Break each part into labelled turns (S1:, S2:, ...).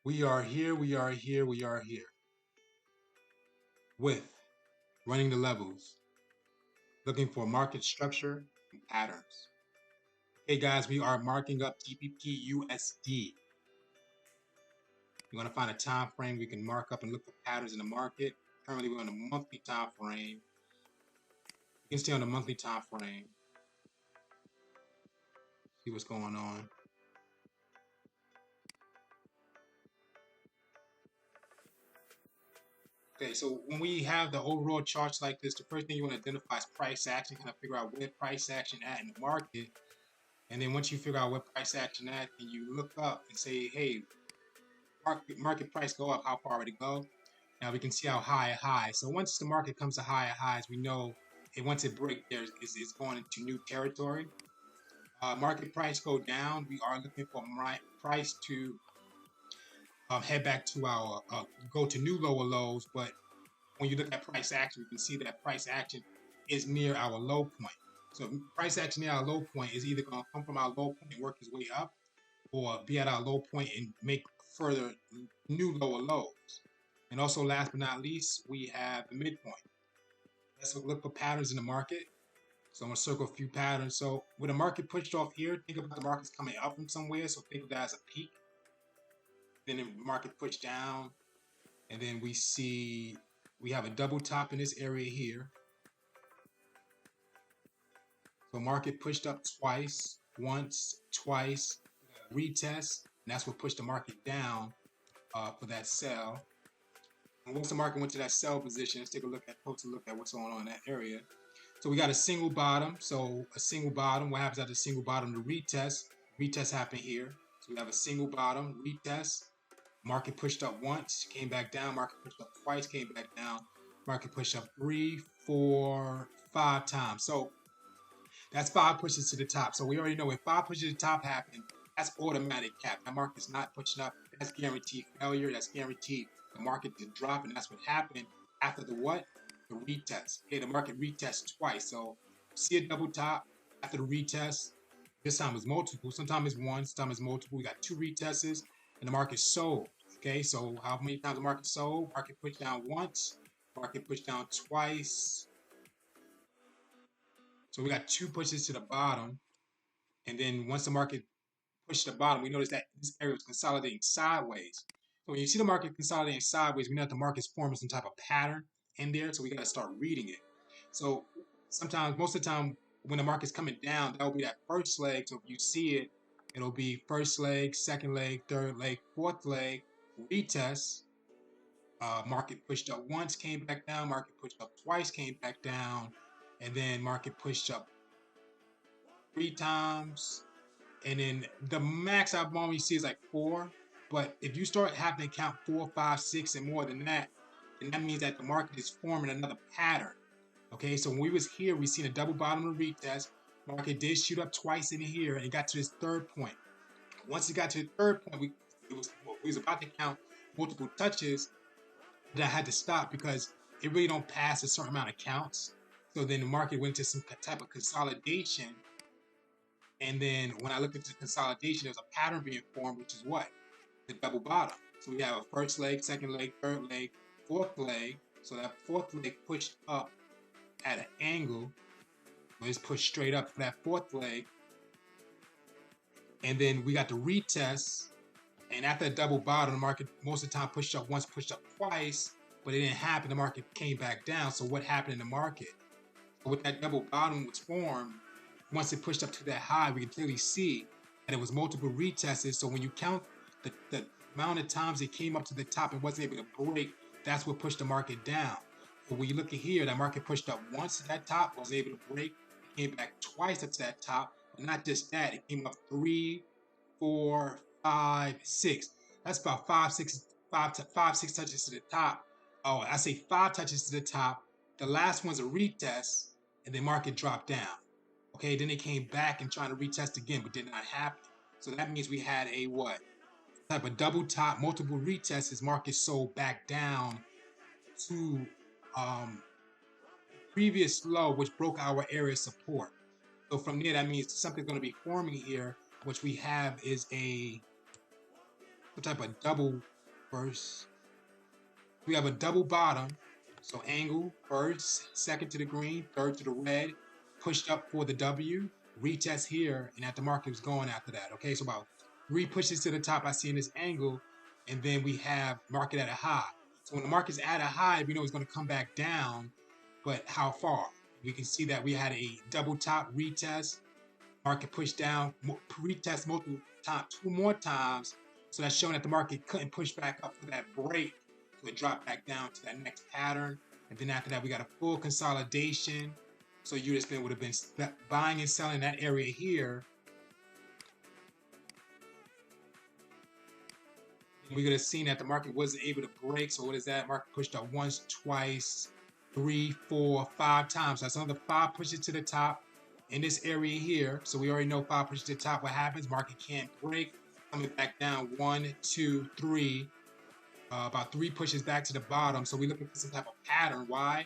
S1: We are here, we are here, we are here with running the levels, looking for market structure and patterns. Okay, guys, we are marking up GBP USD. We're going to find a time frame we can mark up and look for patterns in the market. Currently, we're on a monthly time frame. You can stay on the monthly time frame, see what's going on. Okay, so when we have the overall charts like this, the first thing you want to identify is price action, kind of figure out where price action at in the market. And then once you figure out what price action at, then you look up and say, hey, market price go up, how far would it go? Now we can see how high. So once the market comes to higher highs, we know once it breaks there, it's going into new territory. Market price go down, we are looking for price to head back to our go to new lower lows. But when you look at price action, we can see that price action is near our low point. So price action near our low point is either going to come from our low point and work its way up, or be at our low point and make further new lower lows. And also, last but not least, we have the midpoint. Let's look for patterns in the market. So I'm going to circle a few patterns. So with the market pushed off here, think about the market's coming up from somewhere. So think of that as a peak. Then the market pushed down. And then we have a double top in this area here. So market pushed up twice, once, twice, retest. And that's what pushed the market down for that sell. And once the market went to that sell position, let's take a closer look at what's going on in that area. So we got a single bottom. So a single bottom, what happens at the single bottom? The retest. Retest happened here. So we have a single bottom, retest. Market pushed up once, came back down. Market pushed up twice, came back down. Market pushed up 3, 4, 5 times. So that's 5 pushes to the top. So we already know when 5 pushes to the top happen, that's automatic cap. That market's not pushing up. That's guaranteed failure. That's guaranteed the market to drop, and that's what happened after the what? The retest. Okay, the market retest twice. So see a double top after the retest. This time it's multiple. Sometimes it's one, sometimes it's multiple. We got 2 retests, and the market sold. Okay, so how many times the market sold? Market pushed down once. Market pushed down twice. So we got 2 pushes to the bottom. And then once the market pushed to the bottom, we notice that this area was consolidating sideways. So when you see the market consolidating sideways, we know that the market's forming some type of pattern in there. So we got to start reading it. So sometimes, most of the time, when the market's coming down, that will be that first leg. So if you see it, it'll be first leg, second leg, third leg, fourth leg, retest. Market pushed up once, came back down. Market pushed up twice, came back down. And then market pushed up 3 times. And then the max I've normally see is like 4. But if you start having to count 4, 5, 6, and more than that, then that means that the market is forming another pattern. Okay, so when we was here, we seen a double bottom of retest. Market did shoot up twice in here, and it got to this third point. Once it got to the third point, we was about to count multiple touches. That I had to stop because it really don't pass a certain amount of counts. So then the market went to some type of consolidation. And then when I looked at the consolidation, there's a pattern being formed, which is what? The double bottom. So we have a first leg, second leg, third leg, fourth leg. So that fourth leg pushed up at an angle. So it's pushed straight up for that fourth leg. And then we got the retest. And after the double bottom, the market most of the time pushed up once, pushed up twice, but it didn't happen. The market came back down. So what happened in the market? So with that double bottom was formed, once it pushed up to that high, we can clearly see that it was multiple retests. So when you count the amount of times it came up to the top and wasn't able to break, that's what pushed the market down. But when you look at here, that market pushed up once to that top, was able to break, came back twice up to that top. But not just that, it came up 3, 4, 5, 6. That's about 5, 6 touches to the top. Oh, I say 5 touches to the top. The last one's a retest, and the market dropped down. Okay, then they came back and trying to retest again, but did not happen. So that means we had a what? Type of double top, multiple retests. As market sold back down to previous low, which broke our area support. So from there, that means something's going to be forming here, which we have is a some type of double first. We have a double bottom. So angle first, second to the green, third to the red, pushed up for the W, retest here, and at the market was going after that. Okay, so about 3 pushes to the top I see in this angle, and then we have market at a high. So when the market's at a high, we know it's going to come back down, but how far? We can see that we had a double top retest, market pushed down, retest multiple times, 2 more times. So that's showing that the market couldn't push back up for that break. So it dropped back down to that next pattern. And then after that, we got a full consolidation. So USD would have been buying and selling that area here. And we could have seen that the market wasn't able to break. So what is that? Market pushed up once, twice, 3, 4, 5 times. So that's another 5 pushes to the top in this area here. So we already know 5 pushes to the top. What happens? Market can't break. Coming back down 1, 2, 3. About 3 pushes back to the bottom. So we're looking for some type of pattern. Why?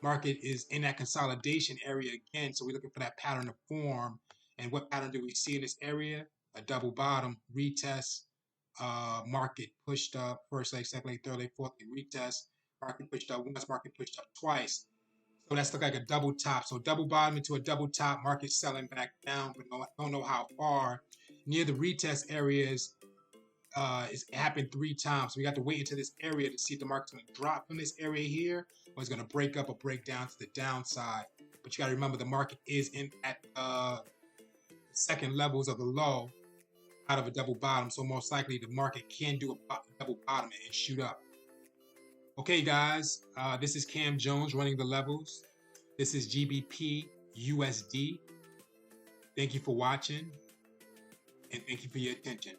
S1: Market is in that consolidation area again. So we're looking for that pattern to form. And what pattern do we see in this area? A double bottom retest. Market pushed up first leg, second leg, third leg, fourth leg retest. Market pushed up once, market pushed up twice. So that's look like a double top. So double bottom into a double top, market selling back down, but don't know how far. Near the retest areas, it happened 3 times. So we got to wait until this area to see if the market's going to drop from this area here, or it's going to break up or break down to the downside. But you got to remember the market is in at second levels of the low out of a double bottom. So most likely the market can do a double bottom and shoot up. Okay, guys, this is Cam Jones running the levels. This is GBP USD. Thank you for watching, and thank you for your attention.